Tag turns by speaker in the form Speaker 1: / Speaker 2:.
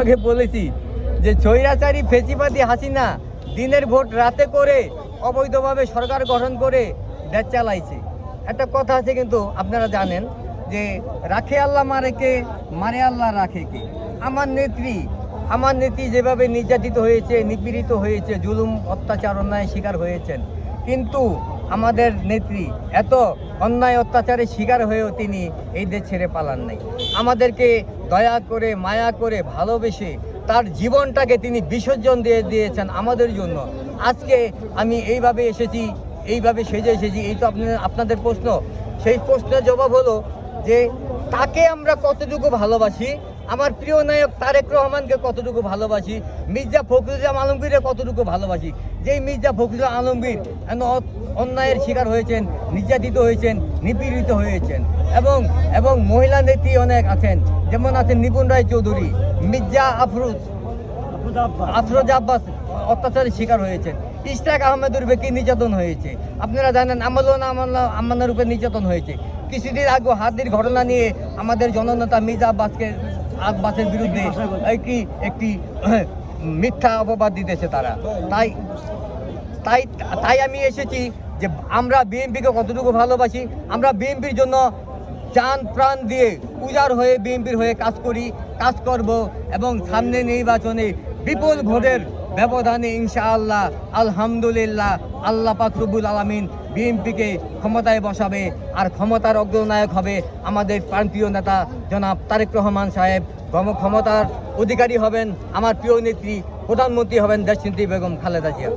Speaker 1: আগে বলেছি যে স্বৈরাচারী ফেসিবাদী হাসিনা দিনের ভোট রাতে করে অবৈধভাবে সরকার গঠন করে দেশ চালাইছে। একটা কথা আছে কিন্তু আপনারা জানেন যে রাখে আল্লাহ মারেকে, মারে আল্লাহ রাখে কে। আমার নেত্রী যেভাবে নির্যাতিত হয়েছে, নিপীড়িত হয়েছে, জুলুম অত্যাচার অন্যায় শিকার হয়েছেন, কিন্তু আমাদের নেত্রী এত অন্যায় অত্যাচারের শিকার হয়েও তিনি এই দেশ ছেড়ে পালান নাই। আমাদেরকে দয়া করে, মায়া করে, ভালোবেসে তার জীবনটাকে তিনি বিসর্জন দিয়ে দিয়েছেন আমাদের জন্য। আজকে আমি এইভাবে সেজে এসেছি। এই তো আপনাদের প্রশ্ন, সেই প্রশ্নের জবাব হলো যে তাকে আমরা কতটুকু ভালোবাসি, আমার প্রিয় নায়ক তারেক রহমানকে কতটুকু ভালোবাসি, মির্জা ফখরুল ইসলাম আলমগীরকে কতটুকু ভালোবাসি। যেই মির্জা ফখরুল ইসলাম আলমগীর অন্যায়ের শিকার হয়েছেন, নির্যাতিত হয়েছেন, নিপীড়িত হয়েছেন, এবং মহিলা নেত্রী অনেক আছেন, যেমন আছেন নিপুণ রায় চৌধুরী, মির্জা আফরোজ আব্বাস অত্যাচারের শিকার হয়েছেন, ইশরাক আহমেদের উপরে কি নির্যাতন হয়েছে আপনারা জানেন, আমানার উপরে নির্যাতন হয়েছে। কিছুদিন আগে হাতির ঘটনা নিয়ে আমাদের জননেতা মির্জা আব্বাসের বিরুদ্ধে একটি মিথ্যা অপবাদ দিতেছে তারা। তাই আমি এসেছি যে আমরা বিএনপিকে কতটুকু ভালোবাসি, আমরা বিএনপির জন্য জান প্রাণ দিয়ে উজাড় হয়ে বিএনপির হয়ে কাজ করব, এবং সামনে নির্বাচনে বিপুল ভোটের ব্যবধানে ইনশাআল্লাহ আলহামদুলিল্লাহ আল্লাহ পাক রব্বুল আলামিন বিএনপিকে ক্ষমতায় বসাবে, আর ক্ষমতার অগ্রনায়ক হবে আমাদের প্রান্তীয় নেতা জনাব তারেক রহমান সাহেব। ক্ষমতার অধিকারী হবেন আমার প্রিয় নেত্রী, প্রধানমন্ত্রী হবেন দেশনেত্রী বেগম খালেদা জিয়া।